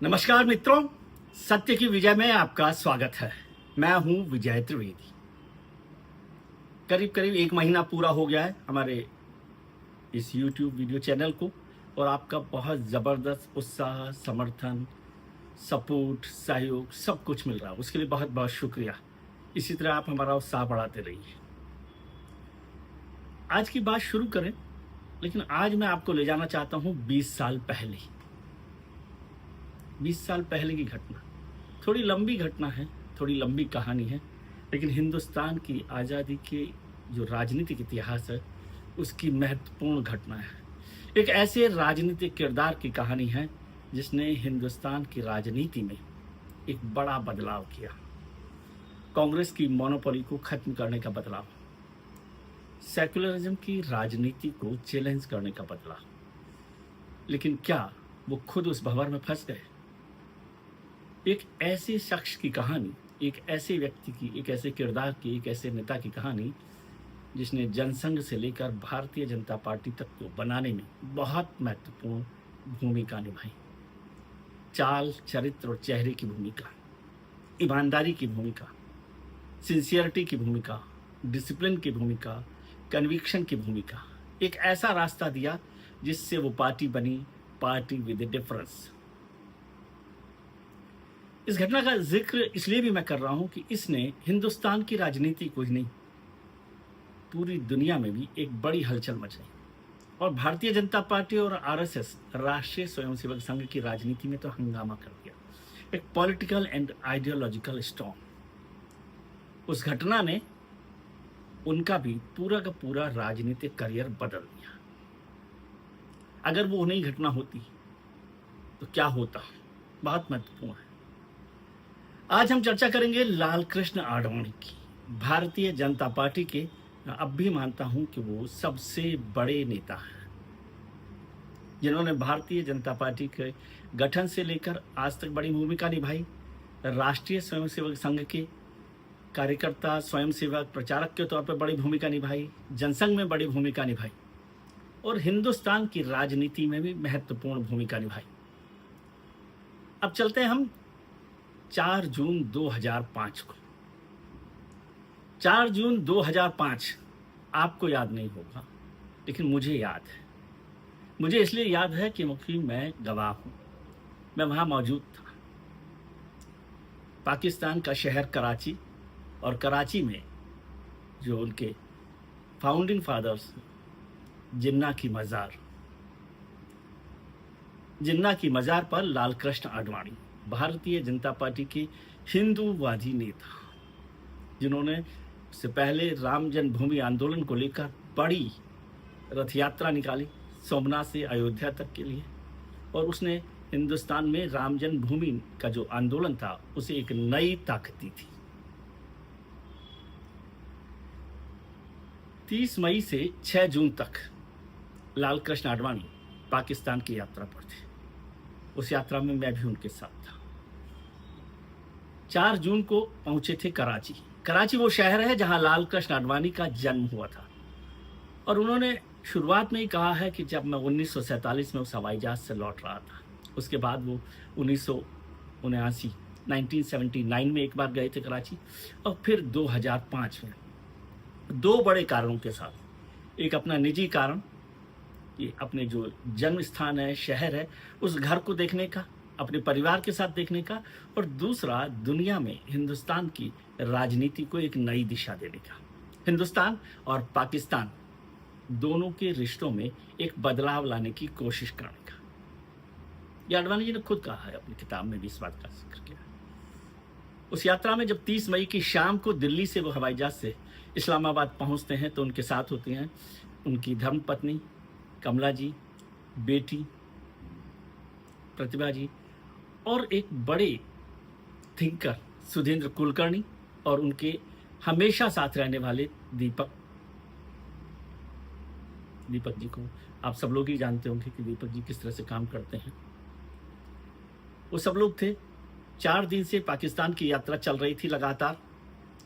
नमस्कार मित्रों, सत्य की विजय में आपका स्वागत है। मैं हूं विजय त्रिवेदी। करीब करीब 1 महीना पूरा हो गया है हमारे इस YouTube वीडियो चैनल को और आपका बहुत ज़बरदस्त उत्साह, समर्थन, सपोर्ट, सहयोग सब कुछ मिल रहा है। उसके लिए बहुत बहुत शुक्रिया। इसी तरह आप हमारा उत्साह बढ़ाते रहिए। आज की बात शुरू करें, लेकिन आज मैं आपको ले जाना चाहता हूं 20 साल पहले। 20 साल पहले की घटना थोड़ी लंबी घटना है, थोड़ी लंबी कहानी है, लेकिन हिंदुस्तान की आज़ादी के जो राजनीतिक इतिहास है उसकी महत्वपूर्ण घटना है। एक ऐसे राजनीतिक किरदार की कहानी है जिसने हिंदुस्तान की राजनीति में एक बड़ा बदलाव किया। कांग्रेस की मोनोपोली को खत्म करने का बदलाव, सेकुलरिज्म की राजनीति को चैलेंज करने का बदलाव। लेकिन क्या वो खुद उस भंवर में फंस गए? एक ऐसे शख्स की कहानी, एक ऐसे व्यक्ति की, एक ऐसे किरदार की, एक ऐसे नेता की कहानी जिसने जनसंघ से लेकर भारतीय जनता पार्टी तक को बनाने में बहुत महत्वपूर्ण भूमिका निभाई। चाल, चरित्र और चेहरे की भूमिका, ईमानदारी की भूमिका, सिंसियरिटी की भूमिका, डिसिप्लिन की भूमिका, कन्विक्शन की भूमिका, एक ऐसा रास्ता दिया जिससे वो पार्टी बनी, पार्टी विद ए डिफरेंस। इस घटना का जिक्र इसलिए भी मैं कर रहा हूं कि इसने हिंदुस्तान की राजनीति को ही नहीं, पूरी दुनिया में भी एक बड़ी हलचल मचाई और भारतीय जनता पार्टी और आरएसएस, राष्ट्रीय स्वयंसेवक संघ की राजनीति में तो हंगामा कर दिया। एक पॉलिटिकल एंड आइडियोलॉजिकल स्टॉर्म। उस घटना ने उनका भी पूरा का पूरा राजनीतिक करियर बदल दिया। अगर वो नहीं घटना होती तो क्या होता, बहुत महत्वपूर्ण है। आज हम चर्चा करेंगे लाल कृष्ण आडवाणी की, भारतीय जनता पार्टी के, अब भी मानता हूं कि वो सबसे बड़े नेता हैं, जिन्होंने भारतीय जनता पार्टी के गठन से लेकर आज तक बड़ी भूमिका निभाई। राष्ट्रीय स्वयंसेवक संघ के कार्यकर्ता, स्वयंसेवक, प्रचारक के तौर पर बड़ी भूमिका निभाई, जनसंघ में बड़ी भूमिका निभाई और हिंदुस्तान की राजनीति में भी महत्वपूर्ण भूमिका निभाई। अब चलते हैं हम 4 जून 2005 को। 4 जून 2005 आपको याद नहीं होगा, लेकिन मुझे याद है। मुझे इसलिए याद है क्योंकि मैं गवाह हूं, मैं वहां मौजूद था। पाकिस्तान का शहर कराची, और कराची में जो उनके फाउंडिंग फादर्स, जिन्ना की मज़ार पर लाल कृष्ण आडवाणी, भारतीय जनता पार्टी के हिंदूवादी नेता, जिन्होंने उससे पहले राम जन्मभूमि आंदोलन को लेकर बड़ी रथ यात्रा निकाली सोमनाथ से अयोध्या तक के लिए, और उसने हिंदुस्तान में राम जन्मभूमि का जो आंदोलन था उसे एक नई ताकत दी थी। 30 मई से 6 जून तक लाल कृष्ण आडवाणी पाकिस्तान की यात्रा पर थे। उस यात्रा में मैं भी उनके साथ था। 4 जून को पहुंचे थे कराची। कराची वो शहर है जहां लाल कृष्ण आडवाणी का जन्म हुआ था, और उन्होंने शुरुआत में ही कहा है कि जब मैं 1947 में उस हवाई जहाज से लौट रहा था, उसके बाद वो 1979 में एक बार गए थे कराची, और फिर 2005 में 2 बड़े कारणों के साथ। एक अपना निजी कारण, ये अपने जो जन्म स्थान है, शहर है, उस घर को देखने का, अपने परिवार के साथ देखने का, और दूसरा दुनिया में हिंदुस्तान की राजनीति को एक नई दिशा देने का, हिंदुस्तान और पाकिस्तान दोनों के रिश्तों में एक बदलाव लाने की कोशिश करने का। ये आडवाणी जी ने खुद कहा है अपनी किताब में भी, इस बात का जिक्र किया। उस यात्रा में जब 30 मई की शाम को दिल्ली से वो हवाई जहाज से इस्लामाबाद पहुंचते हैं तो उनके साथ होती हैं उनकी धर्मपत्नी कमला जी, बेटी प्रतिभा जी, और एक बड़े थिंकर सुधींद्र कुलकर्णी, और उनके हमेशा साथ रहने वाले दीपक जी को आप सब लोग ही जानते होंगे कि दीपक जी किस तरह से काम करते हैं। वो सब लोग थे। 4 दिन से पाकिस्तान की यात्रा चल रही थी।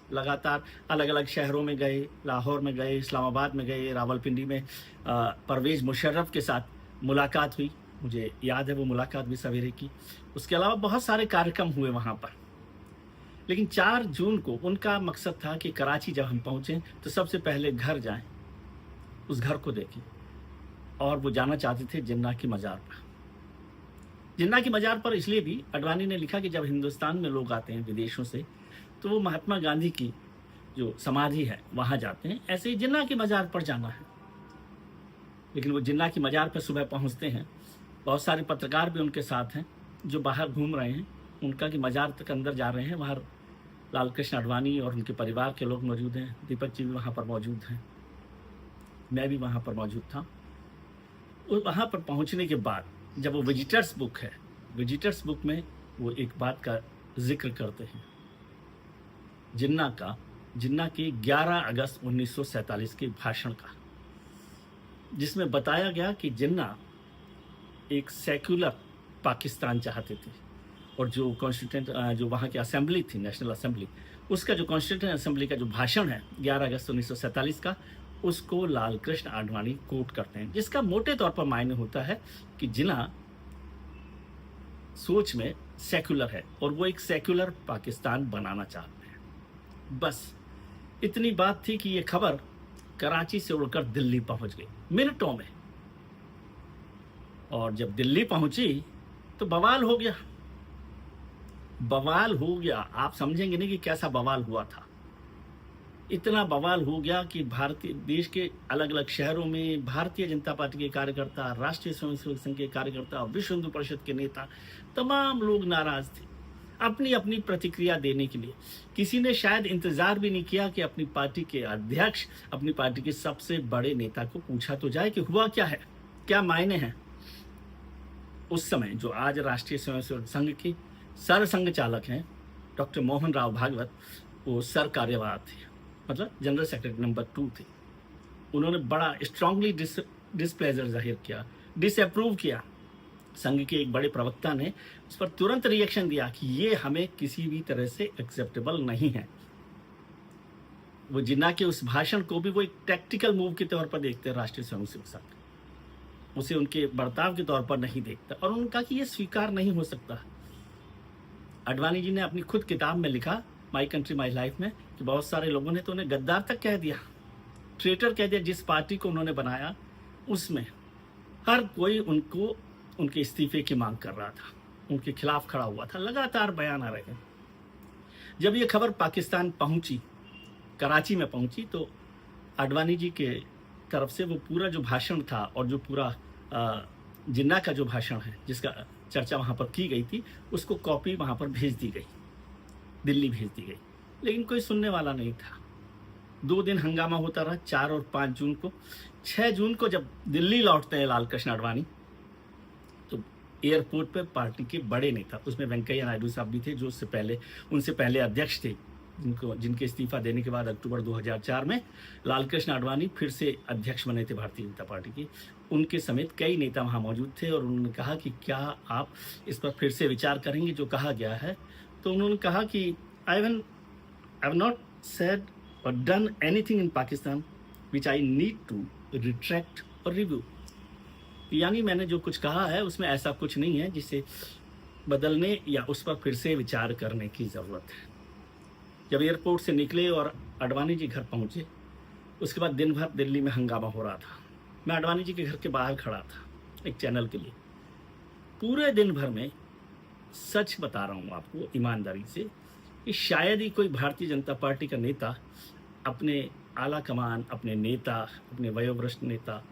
लगातार अलग अलग शहरों में गए, लाहौर में गए, इस्लामाबाद में गए, रावलपिंडी में परवेज़ मुशर्रफ के साथ मुलाकात हुई, मुझे याद है वो मुलाकात भी सवेरे की। उसके अलावा बहुत सारे कार्यक्रम हुए वहाँ पर। लेकिन 4 जून को उनका मकसद था कि कराची जब हम पहुँचे तो सबसे पहले घर जाएँ, उस घर को देखें, और वो जाना चाहते थे जिन्ना की मज़ार पर। जिन्ना की मज़ार पर इसलिए भी अडवाणी ने लिखा कि जब हिंदुस्तान में लोग आते हैं विदेशों से, तो वो महात्मा गांधी की जो समाधि है वहाँ जाते हैं, ऐसे ही जिन्ना की मज़ार पर जाना है। लेकिन वो जिन्ना की मज़ार पर सुबह पहुँचते हैं, बहुत सारे पत्रकार भी उनके साथ हैं जो बाहर घूम रहे हैं, उनका की मज़ार तक अंदर जा रहे हैं। वहाँ लाल कृष्ण आडवाणी और उनके परिवार के लोग मौजूद हैं, दीपक जी भी वहाँ पर मौजूद हैं, मैं भी वहाँ पर मौजूद था। वहाँ पर पहुँचने के बाद जब वो विजिटर्स बुक है, विजिटर्स बुक में वो एक बात का जिक्र करते हैं, जिन्ना के 11 अगस्त 1947 के भाषण का, जिसमें बताया गया कि जिन्ना एक सेक्युलर पाकिस्तान चाहते थे, और जो कॉन्स्टिट्यूंट जो वहाँ की असेंबली थी, नेशनल असेंबली, उसका जो कॉन्स्टिट्यूंट असेंबली का जो भाषण है 11 अगस्त 1947 का, उसको लाल कृष्ण आडवाणी कोट करते हैं, जिसका मोटे तौर पर मायने होता है कि जिन्ना सोच में सेक्युलर है और वो एक सेक्युलर पाकिस्तान बनाना चाहते हैं। बस इतनी बात थी कि ये खबर कराची से उड़कर दिल्ली पहुंच गई मिनटों में, और जब दिल्ली पहुंची तो बवाल हो गया। बवाल हो गया, आप समझेंगे नहीं कि कैसा बवाल हुआ था। इतना बवाल हो गया कि भारतीय देश के अलग अलग शहरों में भारतीय जनता पार्टी के कार्यकर्ता, राष्ट्रीय स्वयंसेवक संघ के कार्यकर्ता, विश्व हिंदू परिषद के नेता, तमाम लोग नाराज थे अपनी अपनी प्रतिक्रिया देने के लिए। किसी ने शायद इंतजार भी नहीं किया कि अपनी पार्टी के अध्यक्ष, अपनी पार्टी के सबसे बड़े नेता को पूछा तो जाए कि हुआ क्या है, क्या मायने हैं। उस समय जो आज राष्ट्रीय स्वयंसेवक संघ के सर संघ चालक हैं डॉक्टर मोहन राव भागवत, वो सर कार्यवाह थे, मतलब जनरल सेक्रेटरी नंबर 2 थे। उन्होंने बड़ा स्ट्रांगली डिसप्लेजर जाहिर किया, डिसअप्रूव किया। संघ के एक बड़े प्रवक्ता ने उस पर तुरंत रिएक्शन दिया कि ये हमें किसी भी तरह से एक्सेप्टेबल नहीं है। वो जिन्ना के उस भाषण को भी वो एक टैक्टिकल मूव के तौर पर देखते हैं राष्ट्रीय स्वयंसेवक संघ, उसे उनके बर्ताव के तौर पर नहीं देखता, और उन्होंने कहा कि ये स्वीकार नहीं हो सकता। आडवाणी जी ने अपनी खुद किताब में लिखा, माई कंट्री माई लाइफ में, कि बहुत सारे लोगों ने तो उन्हें गद्दार तक कह दिया, ट्रेटर कह दिया। जिस पार्टी को उन्होंने बनाया उसमें हर कोई उनके इस्तीफे की मांग कर रहा था, उनके खिलाफ खड़ा हुआ था, लगातार बयान आ रहे हैं। जब ये खबर पाकिस्तान पहुंची, कराची में पहुंची, तो आडवाणी जी के तरफ से वो पूरा जो भाषण था और जो पूरा जिन्ना का जो भाषण है जिसका चर्चा वहाँ पर की गई थी, उसको कॉपी वहाँ पर भेज दी गई, दिल्ली भेज दी गई। लेकिन कोई सुनने वाला नहीं था। 2 दिन हंगामा होता रहा, 4 और 5 जून को। 6 जून को जब दिल्ली लौटते हैं लाल कृष्ण आडवाणी, तो एयरपोर्ट पे पार्टी के बड़े नेता, उसमें वेंकैया नायडू साहब भी थे जो उनसे पहले अध्यक्ष थे, जिनके इस्तीफा देने के बाद अक्टूबर 2004 में लाल कृष्ण आडवाणी फिर से अध्यक्ष बने थे भारतीय जनता पार्टी के। उनके समेत कई नेता वहाँ मौजूद थे, और उन्होंने कहा कि क्या आप इस पर फिर से विचार करेंगे जो कहा गया है। तो उन्होंने कहा कि I have not said or done anything in Pakistan which I need to retract or review. यानी मैंने जो कुछ कहा है उसमें ऐसा कुछ नहीं है जिसे बदलने या उस पर फिर से विचार करने की ज़रूरत है। जब एयरपोर्ट से निकले और आडवाणी जी घर पहुँचे, उसके बाद दिन भर दिल्ली में हंगामा हो रहा था। मैं आडवाणी जी के घर के बाहर खड़ा था एक चैनल के लिए। पूरे दिन भर में सच बता रहा हूँ आपको ईमानदारी से कि शायद ही कोई भारतीय जनता पार्टी का नेता अपने आला कमान, अपने नेता, अपने वयोवृष्ठ नेता,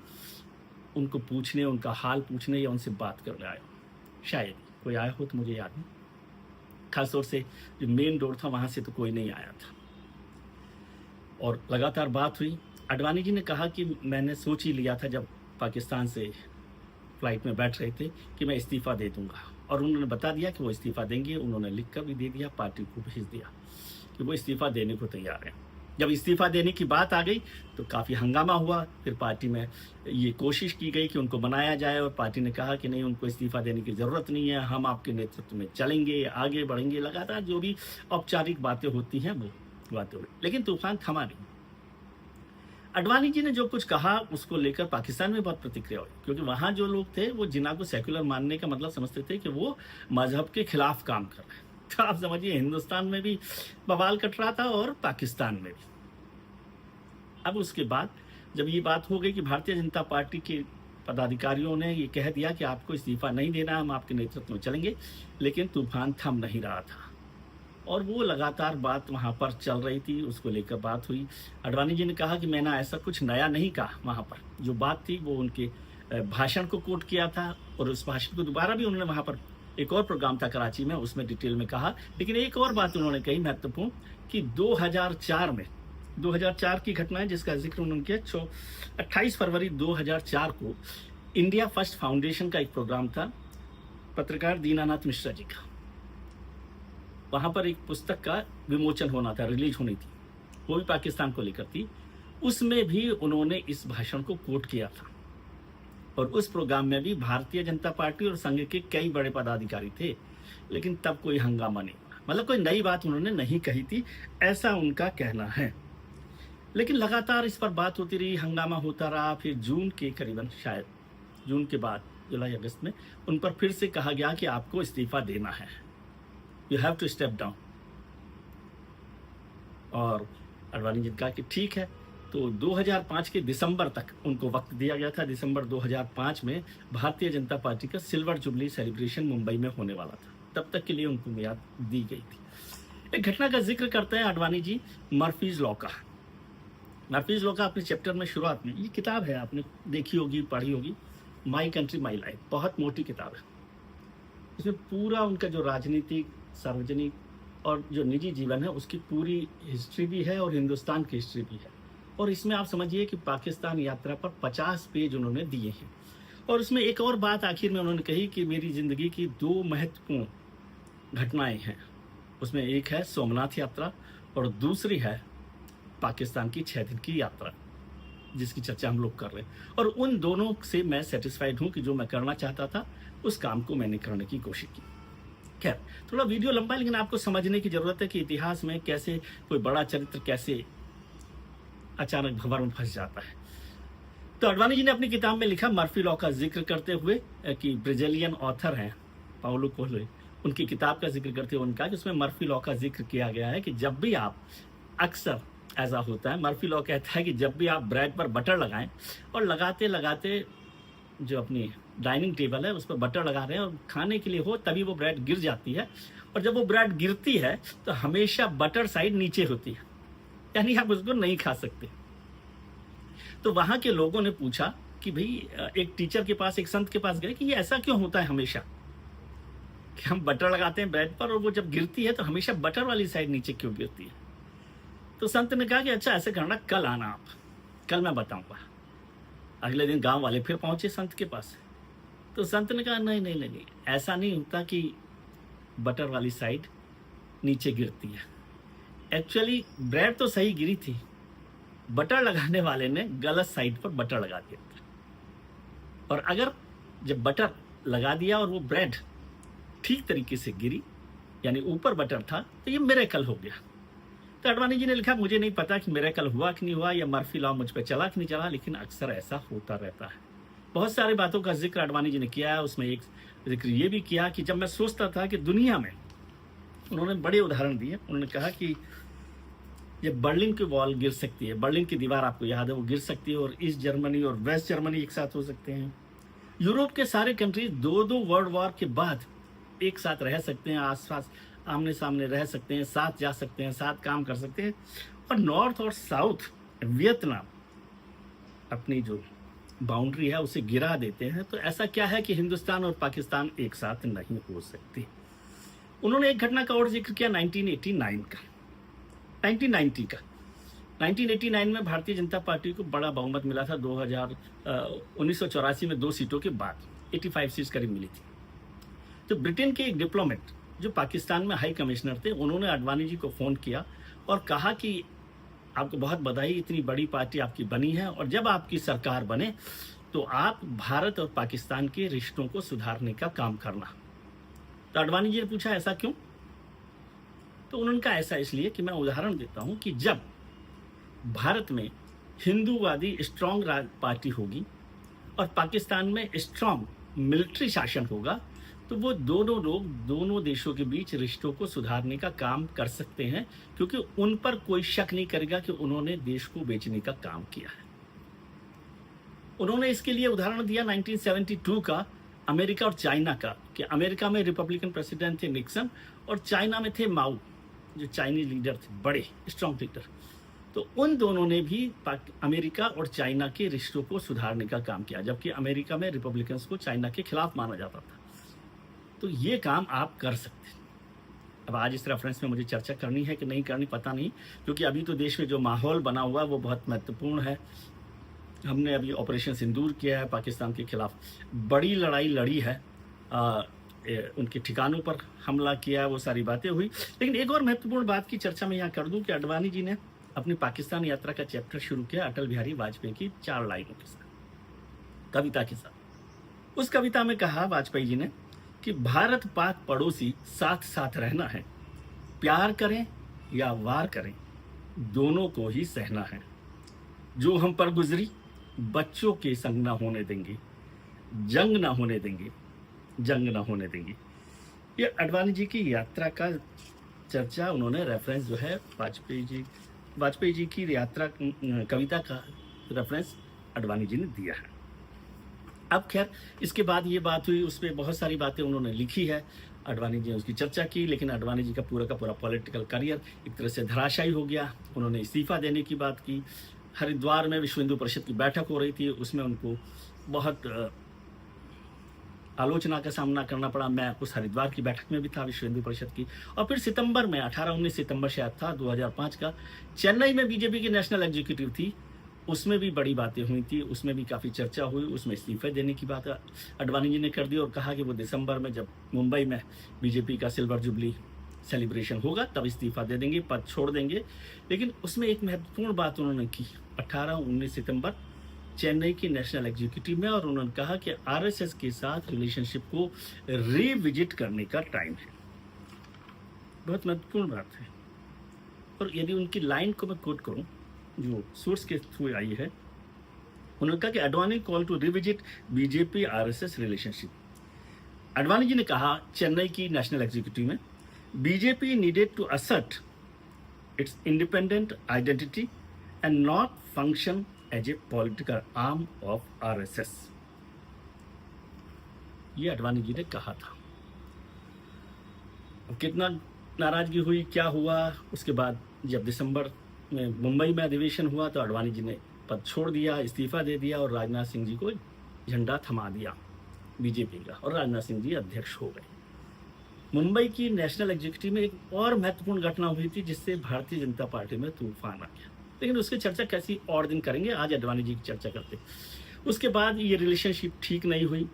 उनको पूछने, उनका हाल पूछने या उनसे बात करने आया। शायद कोई आया हो तो मुझे याद नहीं। खासतौर से जो मेन रोड था वहाँ से तो कोई नहीं आया था। और लगातार बात हुई। आडवाणी जी ने कहा कि मैंने सोच ही लिया था जब पाकिस्तान से फ्लाइट में बैठ रहे थे कि मैं इस्तीफ़ा दे दूंगा, और उन्होंने बता दिया कि वो इस्तीफ़ा देंगे। उन्होंने लिख कर भी दे दिया, पार्टी को भेज दिया कि वो इस्तीफ़ा देने को तैयार हैं। जब इस्तीफ़ा देने की बात आ गई तो काफ़ी हंगामा हुआ। फिर पार्टी में ये कोशिश की गई कि उनको बनाया जाए, और पार्टी ने कहा कि नहीं, उनको इस्तीफ़ा देने की ज़रूरत नहीं है, हम आपके नेतृत्व में चलेंगे, आगे बढ़ेंगे। लगातार जो भी औपचारिक बातें होती हैं वो बातें हुई, लेकिन तूफान थमा नहीं। अडवाणी जी ने जो कुछ कहा उसको लेकर पाकिस्तान में बहुत प्रतिक्रिया हुई, क्योंकि वहाँ जो लोग थे वो जिन्ना को सेक्युलर मानने का मतलब समझते थे कि वो मजहब के खिलाफ काम कर रहे हैं। तो आप समझिए हिंदुस्तान में भी बवाल कट रहा था और पाकिस्तान में भी। अब उसके बाद जब ये बात हो गई कि भारतीय जनता पार्टी के पदाधिकारियों ने ये कह दिया कि आपको इस्तीफा नहीं देना, हम आपके नेतृत्व में चलेंगे, लेकिन तूफान थम नहीं रहा था और वो लगातार बात वहाँ पर चल रही थी, उसको लेकर बात हुई। अडवाणी जी ने कहा कि मैंने ऐसा कुछ नया नहीं कहा, वहाँ पर जो बात थी वो उनके भाषण को कोट किया था और उस भाषण को दोबारा भी उन्होंने वहाँ पर एक और प्रोग्राम था कराची में, उसमें डिटेल में कहा। लेकिन एक और बात उन्होंने कही महत्वपूर्ण कि 2004 की घटना है जिसका जिक्र उन्होंने किया। 28 फरवरी 2004 को इंडिया फर्स्ट फाउंडेशन का एक प्रोग्राम था पत्रकार दीनानाथ मिश्रा जी का। वहाँ पर एक पुस्तक का विमोचन होना था, रिलीज होनी थी, वो भी पाकिस्तान को लेकर थी। उसमें भी उन्होंने इस भाषण को कोट किया था और उस प्रोग्राम में भी भारतीय जनता पार्टी और संघ के कई बड़े पदाधिकारी थे, लेकिन तब कोई हंगामा नहीं हुआ, मतलब कोई नई बात उन्होंने नहीं कही थी, ऐसा उनका कहना है। लेकिन लगातार इस पर बात होती रही, हंगामा होता रहा। फिर जून के करीबन, शायद जून के बाद जुलाई अगस्त में उन पर फिर से कहा गया कि आपको इस्तीफा देना है, you have to step down. और अडवाणी जी ने कहा कि ठीक है। तो 2005 के दिसंबर तक उनको वक्त दिया गया था। दिसंबर 2005 में भारतीय जनता पार्टी का सिल्वर जुबली सेलिब्रेशन मुंबई में होने वाला था, तब तक के लिए उनको मियाद दी गई थी। एक घटना का जिक्र करते हैं अडवाणी जी, मर्फीज लॉ का। मर्फीज लॉ का अपने चैप्टर में शुरुआत में, ये किताब है आपने देखी होगी, पढ़ी होगी, माई कंट्री माई लाइफ, बहुत मोटी किताब है। इसमें पूरा उनका जो राजनीतिक, सार्वजनिक और जो निजी जीवन है उसकी पूरी हिस्ट्री भी है और हिंदुस्तान की हिस्ट्री भी है। और इसमें आप समझिए कि पाकिस्तान यात्रा पर 50 पेज उन्होंने दिए हैं। और उसमें एक और बात आखिर में उन्होंने कही कि मेरी ज़िंदगी की 2 महत्वपूर्ण घटनाएं हैं, उसमें एक है सोमनाथ यात्रा और दूसरी है पाकिस्तान की 6 दिन की यात्रा, जिसकी चर्चा हम लोग कर रहे हैं। और उन दोनों से मैं सेटिस्फाइड हूँ कि जो मैं करना चाहता था उस काम को मैंने करने की कोशिश की। खैर, थोड़ा वीडियो लंबा है, लेकिन आपको समझने की ज़रूरत है कि इतिहास में कैसे कोई बड़ा चरित्र कैसे अचानक भंवर में फंस जाता है। तो अडवाणी जी ने अपनी किताब में लिखा, मर्फी लॉ का जिक्र करते हुए, कि ब्राजीलियन ऑथर हैं पाउलो कोएल्हो, उनकी किताब का जिक्र करते हुए उनका कि उसमें मर्फी लॉ का जिक्र किया गया है कि जब भी आप, अक्सर ऐसा होता है, मर्फी लॉ कहता है कि जब भी आप ब्रेड पर बटर लगाएं और लगाते लगाते जो अपनी डाइनिंग टेबल है उस पर बटर लगा रहे हैं और खाने के लिए हो, तभी वो ब्रेड गिर जाती है। और जब वो ब्रेड गिरती है तो हमेशा बटर साइड नीचे होती है, यानी आप उसको नहीं खा सकते। तो वहां के लोगों ने पूछा कि भाई, एक टीचर के पास, एक संत के पास गए कि ये ऐसा क्यों होता है हमेशा कि हम बटर लगाते हैं ब्रेड पर और वो जब गिरती है तो हमेशा बटर वाली साइड नीचे क्यों गिरती है। तो संत ने कहा कि अच्छा ऐसे करना, कल आना आप, कल मैं बताऊंगा। अगले दिन गांव वाले फिर पहुंचे संत के पास। तो संत ने कहा नहीं नहीं नहीं, ऐसा नहीं होता कि बटर वाली साइड नीचे गिरती है। एक्चुअली ब्रेड तो सही गिरी थी, बटर लगाने वाले ने गलत साइड पर बटर लगा दिया था। और अगर जब बटर लगा दिया और वो ब्रेड ठीक तरीके से गिरी, यानी ऊपर बटर था, तो ये मिरेकल हो गया। तो अडवाणी जी ने लिखा, मुझे नहीं पता कि मिरेकल हुआ कि नहीं हुआ या मर्फी लॉ मुझ पर चला कि नहीं चला, लेकिन अक्सर ऐसा होता रहता है। बहुत सारी बातों का जिक्र अडवाणी जी ने किया है। उसमें एक जिक्र ये भी किया कि जब मैं सोचता था कि दुनिया में, उन्होंने बड़े उदाहरण दिए। उन्होंने कहा कि जब बर्लिन की वॉल गिर सकती है, बर्लिन की दीवार आपको याद है, वो गिर सकती है और ईस्ट जर्मनी और वेस्ट जर्मनी एक साथ हो सकते हैं। यूरोप के सारे कंट्रीज 2-2 वर्ल्ड वॉर के बाद एक साथ रह सकते हैं, आसपास आमने सामने रह सकते हैं, साथ जा सकते हैं, साथ काम कर सकते हैं। और नॉर्थ और साउथ वियतनाम अपनी जो बाउंड्री है उसे गिरा देते हैं। तो ऐसा क्या है कि हिंदुस्तान और पाकिस्तान एक साथ नहीं हो सकते। उन्होंने एक घटना का और जिक्र किया 1989 का, 1990 का। 1989 में भारतीय जनता पार्टी को बड़ा बहुमत मिला था। 1984 में 2 सीटों के बाद 85 सीट्स करीब मिली थी। तो ब्रिटेन के एक डिप्लोमेट जो पाकिस्तान में हाई कमिश्नर थे, उन्होंने अडवाणी जी को फ़ोन किया और कहा कि आपको बहुत बधाई, इतनी बड़ी पार्टी आपकी बनी है और जब आपकी सरकार बने तो आप भारत और पाकिस्तान के रिश्तों को सुधारने का काम करना। तो अडवाणी जी ने पूछा ऐसा क्यों? तो उन्होंने कहा ऐसा इसलिए कि मैं उदाहरण देता हूं कि जब भारत में हिंदूवादी स्ट्रॉन्ग पार्टी होगी और पाकिस्तान में स्ट्रॉन्ग मिलिट्री शासन होगा, तो वो दोनों लोग दोनों देशों के बीच रिश्तों को सुधारने का काम कर सकते हैं, क्योंकि उन पर कोई शक नहीं करेगा कि उन्होंने देश को बेचने का काम किया है। उन्होंने इसके लिए उदाहरण दिया 1972 का अमेरिका और चाइना का, कि अमेरिका में रिपब्लिकन प्रेसिडेंट थे निक्सन और चाइना में थे माओ, जो चाइनीज लीडर थे, बड़े स्ट्रॉन्ग लीडर। तो उन दोनों ने भी अमेरिका और चाइना के रिश्तों को सुधारने का काम किया, जबकि अमेरिका में रिपब्लिकन्स को चाइना के खिलाफ माना जाता था। तो ये काम आप कर सकते हैं। अब आज इस रेफरेंस में मुझे चर्चा करनी है कि नहीं करनी पता नहीं, क्योंकि अभी तो देश में जो माहौल बना हुआ है वो बहुत महत्वपूर्ण है। हमने अभी ऑपरेशन सिंदूर किया है, पाकिस्तान के खिलाफ बड़ी लड़ाई लड़ी है, उनके ठिकानों पर हमला किया है, वो सारी बातें हुई। लेकिन एक और महत्वपूर्ण बात की चर्चा मैं यहाँ कर दूं कि आडवाणी जी ने अपनी पाकिस्तान यात्रा का चैप्टर शुरू किया अटल बिहारी वाजपेयी की 4 लाइनों के साथ, कविता के साथ। उस कविता में कहा वाजपेयी जी ने कि भारत पाक पड़ोसी साथ साथ रहना है, प्यार करें या वार करें, दोनों को ही सहना है। जो हम पर गुजरी बच्चों के संग ना होने देंगे, जंग ना होने देंगे, जंग ना होने देंगे। ये आडवाणी जी की यात्रा का चर्चा, उन्होंने रेफरेंस जो है वाजपेयी जी की यात्रा कविता का रेफरेंस आडवाणी जी ने दिया है। अब खैर इसके बाद ये बात हुई, उस पर बहुत सारी बातें उन्होंने लिखी है, आडवाणी जी ने उसकी चर्चा की, लेकिन आडवाणी जी का पूरा पॉलिटिकल करियर एक तरह से धराशायी हो गया। उन्होंने इस्तीफा देने की बात की। हरिद्वार में विश्व हिंदू परिषद की बैठक हो रही थी, उसमें उनको बहुत आलोचना का सामना करना पड़ा। मैं उस हरिद्वार की बैठक में भी था विश्व हिंदू परिषद की। और फिर सितंबर में 18-19 सितंबर शायद था 2005 का, चेन्नई में बीजेपी की नेशनल एग्जीक्यूटिव थी, उसमें भी बड़ी बातें हुई थी, उसमें भी काफ़ी चर्चा हुई। उसमें इस्तीफे देने की बात आडवाणी जी ने कर दी और कहा कि वो दिसंबर में जब मुंबई में बीजेपी का सिल्वर जुबली सेलिब्रेशन होगा तब इस्तीफा दे देंगे, पद छोड़ देंगे। लेकिन उसमें एक महत्वपूर्ण बात उन्होंने की 18-19 सितंबर चेन्नई की नेशनल एग्जीक्यूटिव में, और उन्होंने कहा कि आरएसएस के साथ रिलेशनशिप को रिविजिट करने का टाइम है। बहुत महत्वपूर्ण बात है। और यदि उनकी लाइन को मैं कोट करूं जो सोर्स के थ्रू आई है, उन्होंने कहा कि Advani call to revisit BJP RSS relationship. Advani ji ने कहा चेन्नई की नेशनल एग्जीक्यूटिव में, BJP needed to assert its independent identity and not function as a political arm of RSS. ये आडवाणी जी ने कहा था। अब कितना नाराजगी हुई, क्या हुआ, उसके बाद जब दिसंबर में मुंबई में अधिवेशन हुआ तो आडवाणी जी ने पद छोड़ दिया, इस्तीफा दे दिया और राजनाथ सिंह जी को झंडा थमा दिया बीजेपी का, और राजनाथ सिंह जी अध्यक्ष हो गए। मुंबई की नेशनल एग्जीक्यूटिव में एक और महत्वपूर्ण घटना हुई थी जिससे भारतीय जनता पार्टी में तूफान आ गया, लेकिन उसकी चर्चा कैसी और दिन करेंगे, आज आडवाणी जी की चर्चा करते। उसके बाद ये रिलेशनशिप ठीक नहीं हुई,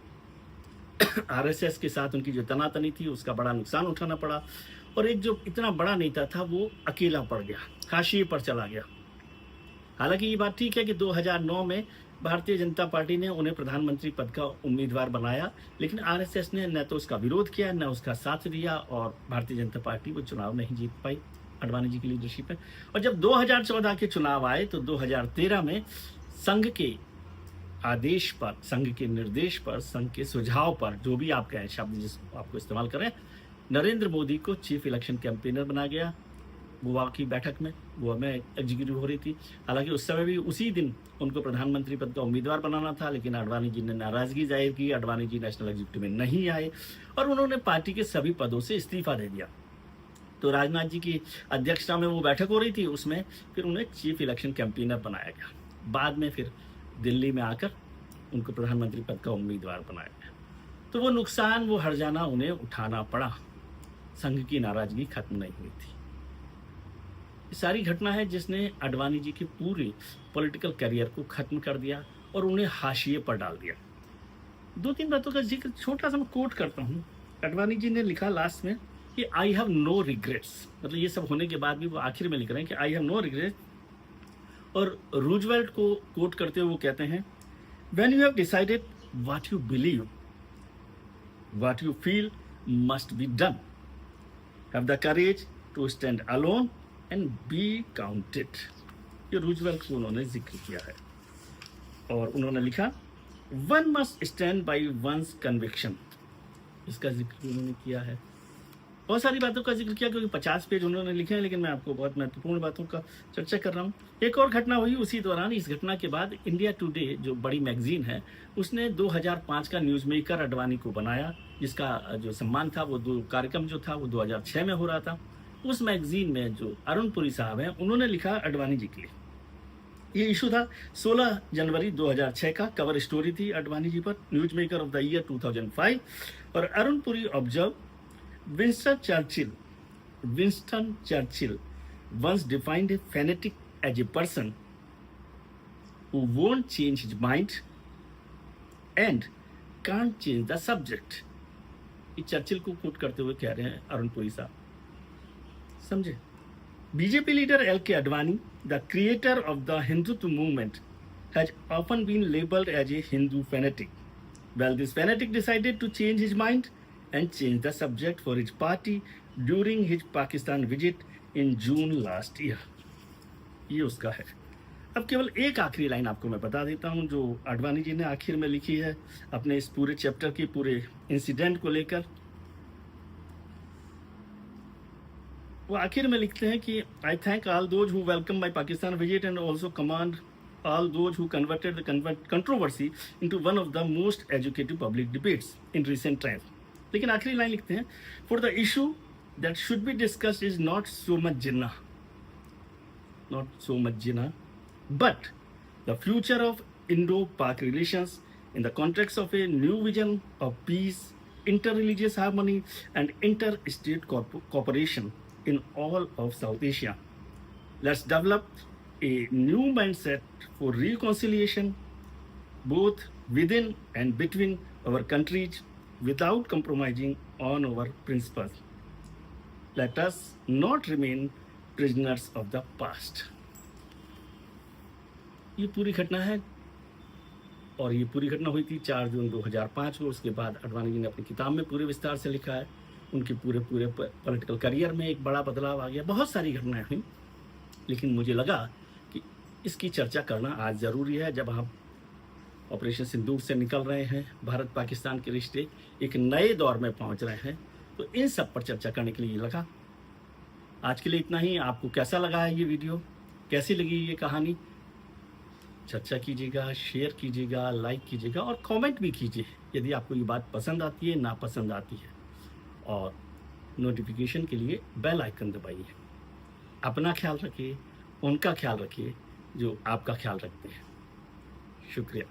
आरएसएस के साथ उनकी जो तनातनी थी उसका बड़ा नुकसान उठाना पड़ा, और एक जो इतना बड़ा नेता था वो अकेला पड़ गया, हाशिए पर चला गया। हालांकि ये बात ठीक है कि 2009 में भारतीय जनता पार्टी ने उन्हें प्रधानमंत्री पद का उम्मीदवार बनाया, लेकिन आरएसएस ने न तो उसका विरोध किया न उसका साथ दिया, और भारतीय जनता पार्टी वो चुनाव नहीं जीत पाई आडवाणी जी की लीडरशिप में। और जब 2014 के चुनाव आए तो 2013 में संघ के आदेश पर, संघ के निर्देश पर, संघ के सुझाव पर, जो भी आप कहें शब्द जिसको आपको इस्तेमाल करें, नरेंद्र मोदी को चीफ इलेक्शन कैंपेनर बनाया गया। गोवा की बैठक में, गोवा में एग्जीक्यूटिव हो रही थी, हालांकि उस समय भी उसी दिन उनको प्रधानमंत्री पद का उम्मीदवार बनाना था, लेकिन आडवाणी जी ने नाराजगी जाहिर की। आडवाणी जी नेशनल एग्जीक्यूटिव में नहीं आए और उन्होंने पार्टी के सभी पदों से इस्तीफा दे दिया। तो राजनाथ जी की अध्यक्षता में वो बैठक हो रही थी, उसमें फिर उन्हें चीफ इलेक्शन कैंपेनर बनाया गया। बाद में फिर दिल्ली में आकर उनको प्रधानमंत्री पद का उम्मीदवार बनाया गया। तो वो नुकसान, वो हर्जाना उन्हें उठाना पड़ा, संघ की नाराजगी खत्म नहीं हुई थी। ये सारी घटना है जिसने आडवाणी जी के पूरे पॉलिटिकल करियर को खत्म कर दिया और उन्हें हाशिए पर डाल दिया। 2-3 बातों का जिक्र छोटा सा मैं कोट करता हूँ। आडवाणी जी ने लिखा लास्ट में कि आई हैव नो रिग्रेट्स, मतलब ये सब होने के बाद भी वो आखिर में लिख रहे हैं कि आई हैव नो रिग्रेट। और रूजवेल्ट को कोट करते हुए वो कहते हैं, when you have decided what you believe, what you feel must be done, have the courage to stand alone and be counted. ये रूजवेल्ट को उन्होंने जिक्र किया है। और उन्होंने लिखा, one must stand by one's conviction, इसका जिक्र उन्होंने किया है। बहुत सारी बातों का जिक्र किया क्योंकि 50 पेज उन्होंने लिखे हैं, लेकिन मैं आपको बहुत महत्वपूर्ण बातों का चर्चा कर रहा हूँ। एक और घटना हुई उसी दौरान। इस घटना के बाद इंडिया टुडे जो बड़ी मैगजीन है उसने 2005 का न्यूज़ मेकर अडवाणी को बनाया, जिसका जो सम्मान था वो कार्यक्रम जो था वो 2006 में हो रहा था। उस मैगजीन में जो अरुण पुरी साहब हैं उन्होंने लिखा अडवाणी जी के लिए। ये इशू था 16 जनवरी 2006 का, कवर स्टोरी थी अडवाणी जी पर, news maker of the year 2005। और Arun Puri observe, Winston Churchill once defined a fanatic as a person who won't change his mind and can't change the subject. ये चर्चिल को कोट करते हुए कह रहे हैं अरुण पुरी साहब, समझे। BJP leader LK. Advani, the creator of the Hindutva movement, has often been labeled as a Hindu fanatic. Well, this fanatic decided to change his mind and change the subject for his party during his Pakistan visit in June last year. ये उसका है। अब केवल एक आखिरी line आपको मैं बता देता हूँ जो अडवाणी जी ने आखिर में लिखी है अपने इस पूरे चैप्टर के पूरे इंसिडेंट को लेकर। वो आखिर में लिखते हैं कि आई thank all those who welcome my Pakistan visit and also command all those who converted the controversy into one of the most educative public debates in recent times. लेकिन आखिरी लाइन लिखते हैं, for the issue that should be discussed is not so much Jinnah, but the future of Indo-Pak relations in the context of a new vision of peace, inter-religious harmony, and inter-state cooperation in all of South Asia. Let's develop a new mindset for reconciliation both within and between our countries without compromising on our principles. Let us not remain prisoners of the past. ये पूरी घटना है और ये पूरी घटना हुई थी 4 जून 2005 को। उसके बाद अडवाणी जी ने अपनी किताब में पूरे विस्तार से लिखा है। उनके पूरे पॉलिटिकल करियर में एक बड़ा बदलाव आ गया। बहुत सारी घटनाएं हुई, लेकिन मुझे लगा कि इसकी चर्चा करना आज ज़रूरी है। जब आप ऑपरेशन सिंदूर से निकल रहे हैं, भारत पाकिस्तान के रिश्ते एक नए दौर में पहुंच रहे हैं, तो इन सब पर चर्चा करने के लिए लगा। आज के लिए इतना ही। आपको कैसा लगा है ये वीडियो, कैसी लगी ये कहानी? चर्चा कीजिएगा, शेयर कीजिएगा, लाइक कीजिएगा और कमेंट भी कीजिए यदि आपको ये बात पसंद आती है, ना पसंद आती है। और नोटिफिकेशन के लिए बेल आइकन दबाइए। अपना ख्याल रखिए, उनका ख्याल रखिए जो आपका ख्याल रखते हैं। शुक्रिया।